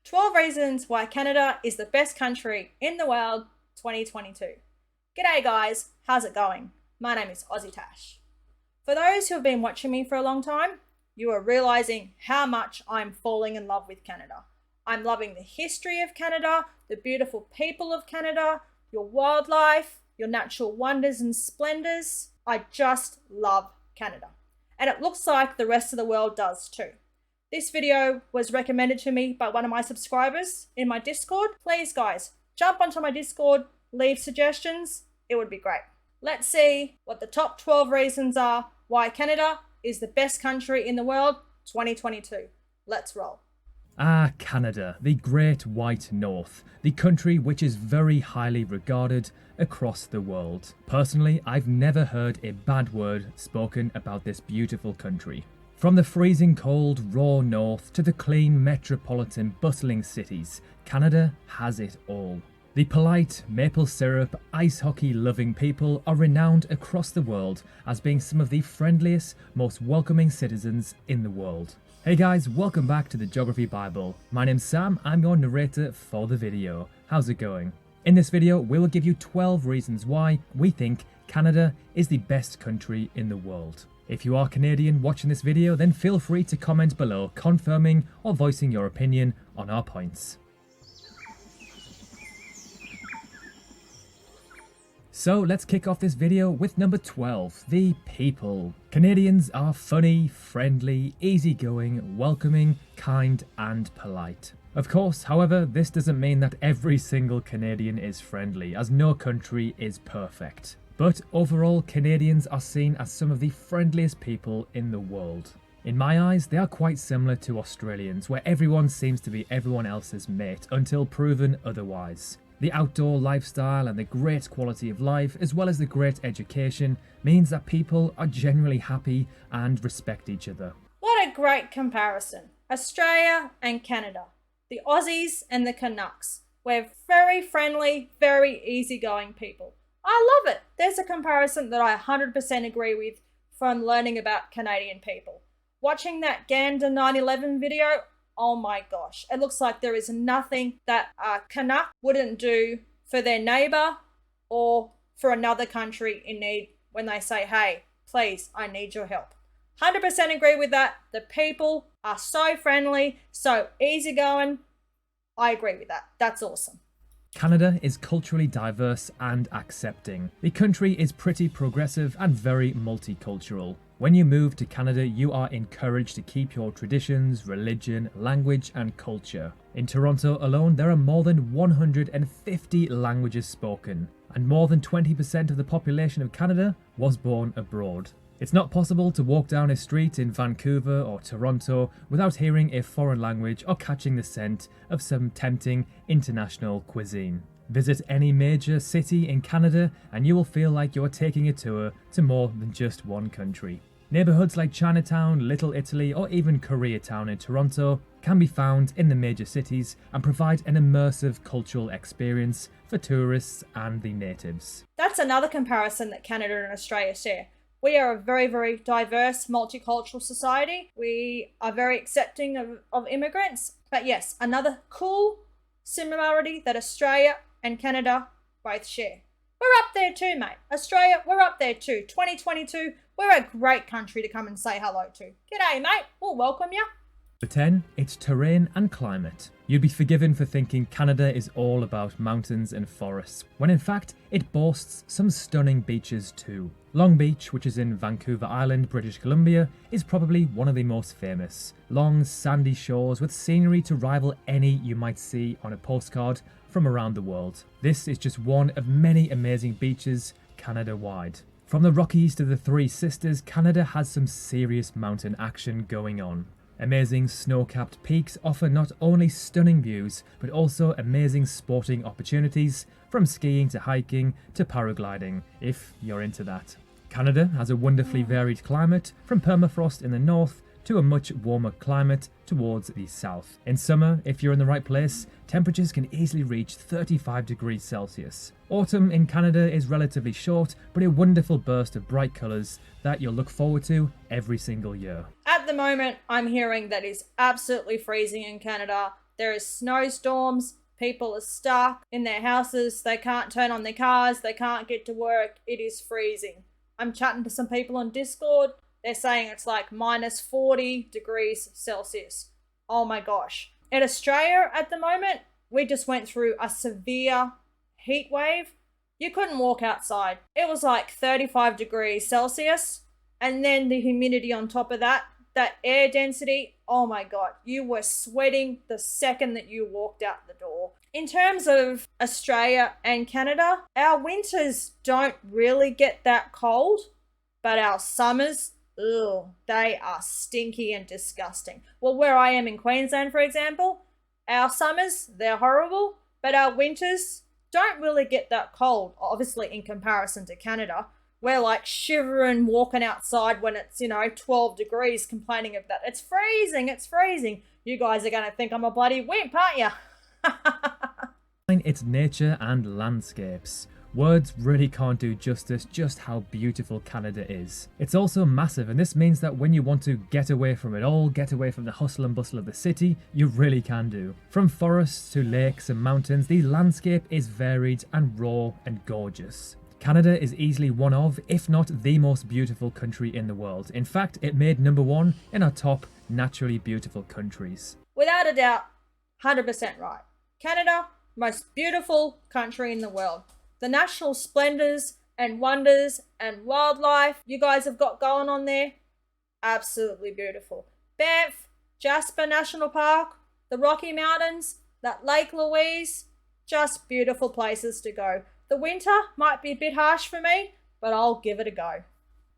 12 reasons why Canada is the best country in the world 2022. G'day guys, how's it going? My name is AussieTash. For those who have been watching me for a long time, you are realizing how much I'm falling in love with Canada. I'm loving the history of Canada, the beautiful people of Canada, your wildlife, your natural wonders and splendors. I just love Canada. And it looks like the rest of the world does too. This video was recommended to me by one of my subscribers in my Discord. Please guys, jump onto my Discord, leave suggestions. It would be great. Let's see what the top 12 reasons are why Canada is the best country in the world 2022. Let's roll. Canada, the Great White North, the country which is very highly regarded across the world. Personally, I've never heard a bad word spoken about this beautiful country. From the freezing cold, raw north to the clean, metropolitan, bustling cities, Canada has it all. The polite, maple syrup, ice hockey loving people are renowned across the world as being some of the friendliest, most welcoming citizens in the world. Hey guys, welcome back to the Geography Bible. My name's Sam, I'm your narrator for the video. How's it going? In this video, we will give you 12 reasons why we think Canada is the best country in the world. If you are Canadian watching this video, then feel free to comment below confirming or voicing your opinion on our points. So let's kick off this video with number 12, the people. Canadians are funny, friendly, easygoing, welcoming, kind and polite. Of course, however, this doesn't mean that every single Canadian is friendly, as no country is perfect. But overall, Canadians are seen as some of the friendliest people in the world. In my eyes, they are quite similar to Australians, where everyone seems to be everyone else's mate until proven otherwise. The outdoor lifestyle and the great quality of life, as well as the great education, means that people are generally happy and respect each other. What a great comparison. Australia and Canada. The Aussies and the Canucks. We're very friendly, very easygoing people. I love it. There's a comparison that I 100% agree with from learning about Canadian people. Watching that Gander 9/11 video, oh my gosh. It looks like there is nothing that a Canuck wouldn't do for their neighbour or for another country in need when they say, hey, please, I need your help. 100% agree with that. The people are so friendly, so easygoing. I agree with that. That's awesome. Canada is culturally diverse and accepting. The country is pretty progressive and very multicultural. When you move to Canada, you are encouraged to keep your traditions, religion, language and culture. In Toronto alone, there are more than 150 languages spoken, and more than 20% of the population of Canada was born abroad. It's not possible to walk down a street in Vancouver or Toronto without hearing a foreign language or catching the scent of some tempting international cuisine. Visit any major city in Canada and you will feel like you're taking a tour to more than just one country. Neighbourhoods like Chinatown, Little Italy or even Koreatown in Toronto can be found in the major cities and provide an immersive cultural experience for tourists and the natives. That's another comparison that Canada and Australia share. We are a very, very diverse, multicultural society. We are very accepting of immigrants. But yes, another cool similarity that Australia and Canada both share. We're up there too, mate. Australia, we're up there too. 2022, we're a great country to come and say hello to. G'day, mate. We'll welcome you. For 10, it's terrain and climate. You'd be forgiven for thinking Canada is all about mountains and forests, when in fact it boasts some stunning beaches too. Long Beach, which is in Vancouver Island, British Columbia, is probably one of the most famous. Long sandy shores with scenery to rival any you might see on a postcard from around the world. This is just one of many amazing beaches Canada-wide. From the Rockies to the Three Sisters, Canada has some serious mountain action going on. Amazing snow-capped peaks offer not only stunning views, but also amazing sporting opportunities, from skiing to hiking to paragliding, if you're into that. Canada has a wonderfully varied climate, from permafrost in the north to a much warmer climate towards the south. In summer, if you're in the right place, temperatures can easily reach 35 degrees Celsius. Autumn in Canada is relatively short, but a wonderful burst of bright colours that you'll look forward to every single year. At the moment, I'm hearing that it's absolutely freezing in Canada. There is snowstorms. People are stuck in their houses. They can't turn on their cars. They can't get to work. It is freezing. I'm chatting to some people on Discord. They're saying it's like minus 40 degrees Celsius. Oh my gosh. In Australia at the moment, we just went through a severe heat wave. You couldn't walk outside. It was like 35 degrees Celsius. And then the humidity on top of that, that air density, oh my God, you were sweating the second that you walked out the door. In terms of Australia and Canada, our winters don't really get that cold, but our summers, they are stinky and disgusting. Well, where I am in Queensland, for example, our summers, they're horrible, but our winters don't really get that cold, obviously in comparison to Canada. We're like shivering, walking outside when it's, 12 degrees, complaining of that. It's freezing, it's freezing. You guys are going to think I'm a bloody wimp, aren't you? Its nature and landscapes. Words really can't do justice just how beautiful Canada is. It's also massive, and this means that when you want to get away from it all, get away from the hustle and bustle of the city, you really can do. From forests to lakes and mountains, the landscape is varied and raw and gorgeous. Canada is easily one of, if not the most beautiful country in the world. In fact, it made #1 in our top naturally beautiful countries. Without a doubt, 100% right. Canada, most beautiful country in the world. The national splendors and wonders and wildlife you guys have got going on there, absolutely beautiful. Banff, Jasper National Park, the Rocky Mountains, that Lake Louise, just beautiful places to go. The winter might be a bit harsh for me, but I'll give it a go.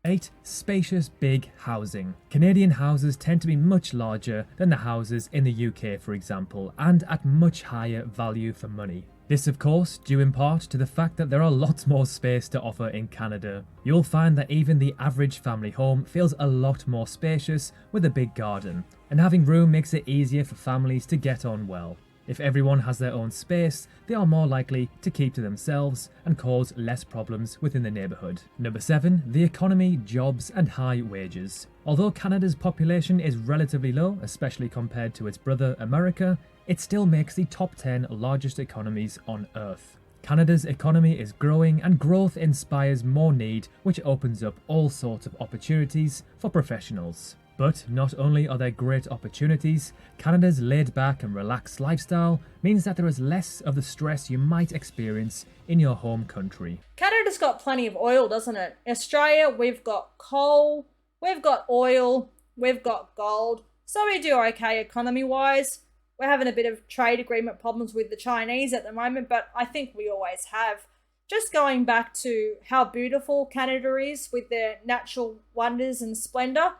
8. Spacious Big Housing. Canadian houses tend to be much larger than the houses in the UK, for example, and at much higher value for money. This, of course, due in part to the fact that there are lots more space to offer in Canada. You'll find that even the average family home feels a lot more spacious with a big garden, and having room makes it easier for families to get on well. If everyone has their own space, they are more likely to keep to themselves and cause less problems within the neighbourhood. 7. The economy, jobs and high wages. Although Canada's population is relatively low, especially compared to its brother America, it still makes the top 10 largest economies on Earth. Canada's economy is growing, and growth inspires more need, which opens up all sorts of opportunities for professionals. But not only are there great opportunities, Canada's laid-back and relaxed lifestyle means that there is less of the stress you might experience in your home country. Canada's got plenty of oil, doesn't it? Australia, we've got coal, we've got oil, we've got gold, so we do okay economy-wise. We're having a bit of trade agreement problems with the Chinese at the moment, but I think we always have. Just going back to how beautiful Canada is with their natural wonders and splendour,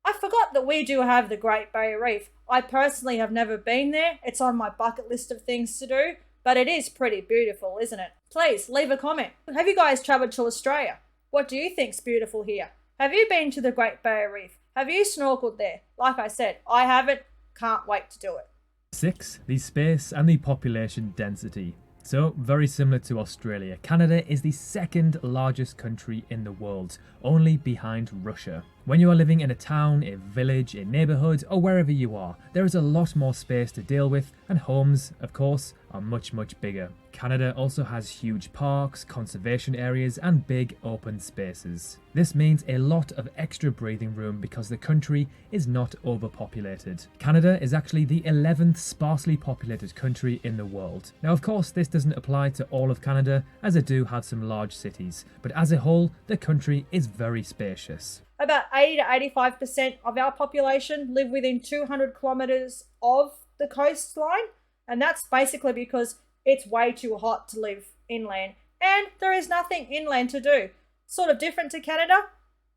I forgot that we do have the Great Barrier Reef. I personally have never been there. It's on my bucket list of things to do, but it is pretty beautiful, isn't it? Please leave a comment. Have you guys travelled to Australia? What do you think's beautiful here? Have you been to the Great Barrier Reef? Have you snorkeled there? Like I said, I haven't. Can't wait to do it. 6. The space and the population density. So, very similar to Australia, Canada is the second largest country in the world, only behind Russia. When you are living in a town, a village, a neighbourhood, or wherever you are, there is a lot more space to deal with, and homes, of course, are much bigger. Canada also has huge parks, conservation areas, and big open spaces. This means a lot of extra breathing room because the country is not overpopulated. Canada is actually the 11th sparsely populated country in the world. Now, of course, this doesn't apply to all of Canada, as it do have some large cities, but as a whole, the country is very spacious. About 80 to 85% of our population live within 200 kilometres of the coastline, and that's basically because it's way too hot to live inland, and there is nothing inland to do. Sort of different to Canada.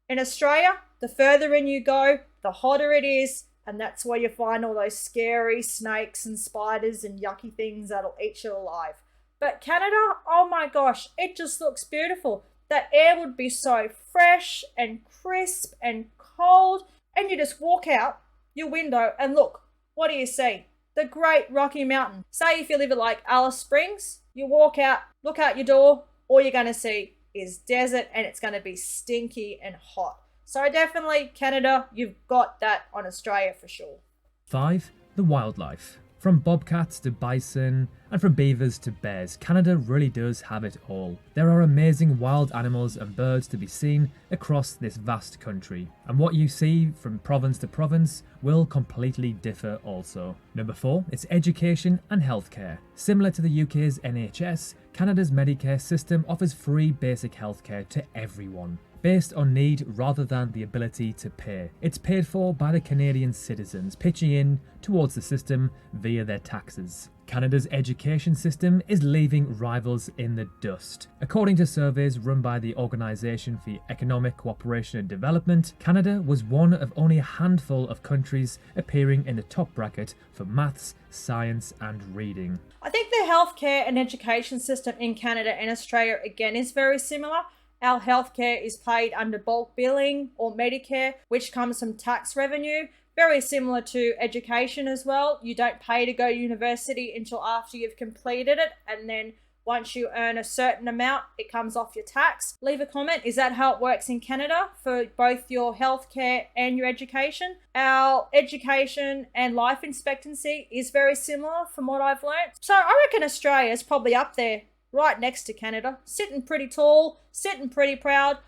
In Australia, the further in you go, the hotter it is, and that's where you find all those scary snakes and spiders and yucky things that'll eat you alive. But Canada, oh my gosh, it just looks beautiful. That air would be so fresh and crisp and cold, and you just walk out your window and look, what do you see? The Great Rocky Mountain. Say if you live at like Alice Springs, you walk out, look out your door, all you're going to see is desert, and it's going to be stinky and hot. So definitely Canada, you've got that on Australia for sure. 5. The wildlife. From bobcats to bison, and from beavers to bears, Canada really does have it all. There are amazing wild animals and birds to be seen across this vast country, and what you see from province to province will completely differ also. Number 4, it's education and healthcare. Similar to the UK's NHS, Canada's Medicare system offers free basic healthcare to everyone, based on need rather than the ability to pay. It's paid for by the Canadian citizens, pitching in towards the system via their taxes. Canada's education system is leaving rivals in the dust. According to surveys run by the Organisation for Economic Cooperation and Development, Canada was one of only a handful of countries appearing in the top bracket for maths, science and reading. I think the healthcare and education system in Canada and Australia again is very similar. Our healthcare is paid under bulk billing or Medicare, which comes from tax revenue. Very similar to education as well. You don't pay to go to university until after you've completed it, and then once you earn a certain amount, it comes off your tax. Leave a comment. Is that how it works in Canada for both your healthcare and your education? Our education and life expectancy is very similar from what I've learned. So I reckon Australia is probably up there, right next to Canada, sitting pretty tall, sitting pretty proud.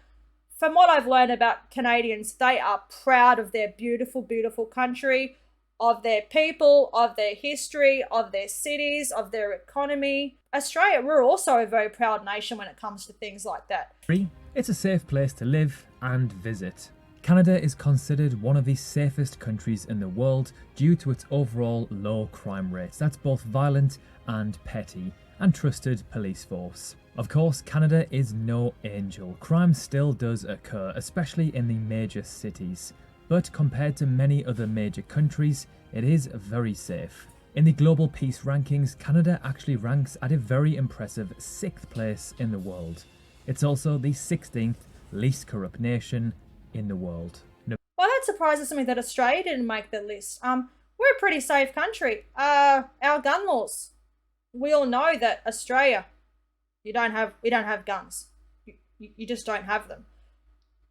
From what I've learned about Canadians, they are proud of their beautiful, beautiful country, of their people, of their history, of their cities, of their economy. Australia, we're also a very proud nation when it comes to things like that. 3, it's a safe place to live and visit. Canada is considered one of the safest countries in the world due to its overall low crime rates. That's both violent and petty, and trusted police force. Of course, Canada is no angel. Crime still does occur, especially in the major cities. But compared to many other major countries, it is very safe. In the Global Peace Rankings, Canada actually ranks at a very impressive 6th place in the world. It's also the 16th least corrupt nation in the world. Well, that surprises me that Australia didn't make the list. We're a pretty safe country. Our gun laws. We all know that Australia, we don't have guns. You just don't have them.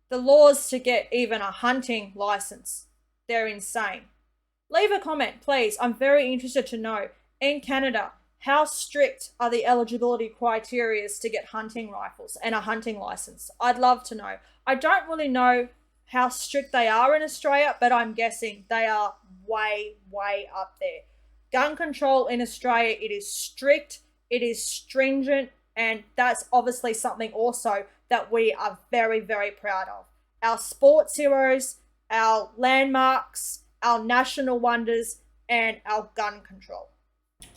The laws to get even a hunting license, they're insane. Leave a comment, please. I'm very interested to know, in Canada, how strict are the eligibility criteria to get hunting rifles and a hunting license? I'd love to know. I don't really know how strict they are in Australia, but I'm guessing they are way, way up there. Gun control in Australia, it is strict, it is stringent, and that's obviously something also that we are very, very proud of. Our sports heroes, our landmarks, our national wonders, and our gun control.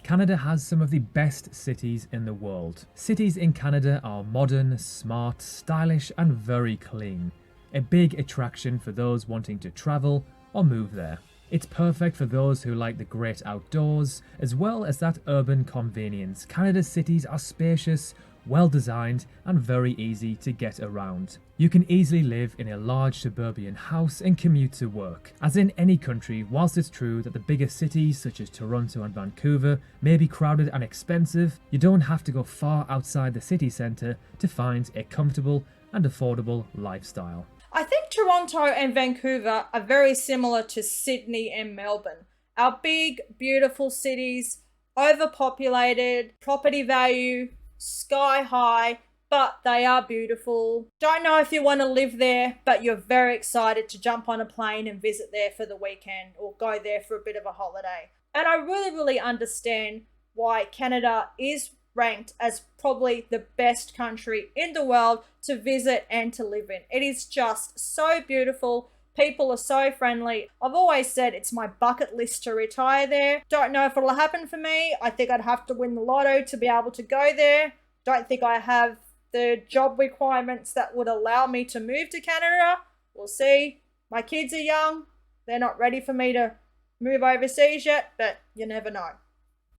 Canada has some of the best cities in the world. Cities in Canada are modern, smart, stylish, and very clean. A big attraction for those wanting to travel or move there. It's perfect for those who like the great outdoors, as well as that urban convenience. Canada's cities are spacious, well designed, and very easy to get around. You can easily live in a large suburban house and commute to work. As in any country, whilst it's true that the bigger cities such as Toronto and Vancouver may be crowded and expensive, you don't have to go far outside the city centre to find a comfortable and affordable lifestyle. I think Toronto and Vancouver are very similar to Sydney and Melbourne. Our big, beautiful cities, overpopulated, property value sky high, but they are beautiful. Don't know if you want to live there, but you're very excited to jump on a plane and visit there for the weekend or go there for a bit of a holiday. And I really, really understand why Canada is ranked as probably the best country in the world to visit and to live in. It is just so beautiful. People are so friendly. I've always said it's my bucket list to retire there. Don't know if it'll happen for me. I think I'd have to win the lotto to be able to go there. Don't think I have the job requirements that would allow me to move to Canada. We'll see. My kids are young. They're not ready for me to move overseas yet, but you never know.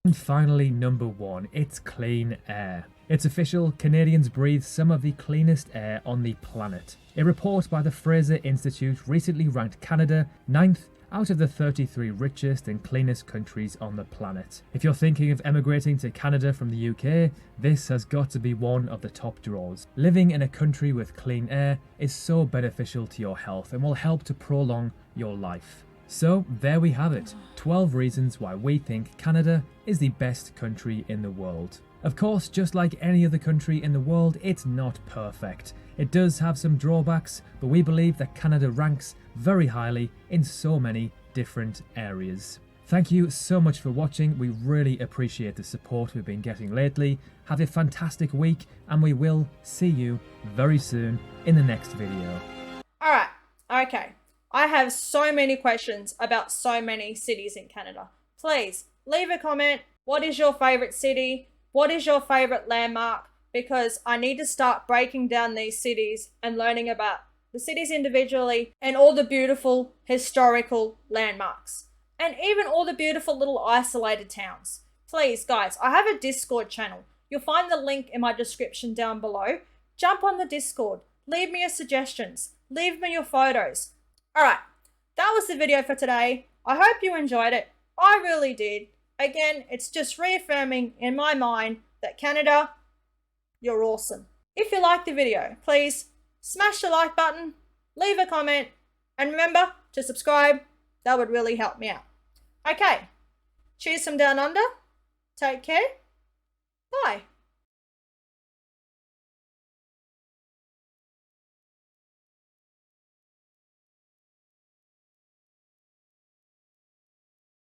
And finally, number 1, it's clean air. It's official, Canadians breathe some of the cleanest air on the planet. A report by the Fraser Institute recently ranked Canada 9th out of the 33 richest and cleanest countries on the planet. If you're thinking of emigrating to Canada from the UK, this has got to be one of the top draws. Living in a country with clean air is so beneficial to your health and will help to prolong your life. So there we have it, 12 reasons why we think Canada is the best country in the world. Of course, just like any other country in the world, it's not perfect. It does have some drawbacks, but we believe that Canada ranks very highly in so many different areas. Thank you so much for watching. We really appreciate the support we've been getting lately. Have a fantastic week, and we will see you very soon in the next video. Alright, okay. I have so many questions about so many cities in Canada. Please leave a comment. What is your favourite city? What is your favourite landmark? Because I need to start breaking down these cities and learning about the cities individually and all the beautiful historical landmarks. And even all the beautiful little isolated towns. Please, guys, I have a Discord channel. You'll find the link in my description down below. Jump on the Discord. Leave me your suggestions. Leave me your photos. Alright, that was the video for today. I hope you enjoyed it. I really did. Again, it's just reaffirming in my mind that Canada, you're awesome. If you liked the video, please smash the like button, leave a comment, and remember to subscribe. That would really help me out. Okay, cheers from down under. Take care. Bye.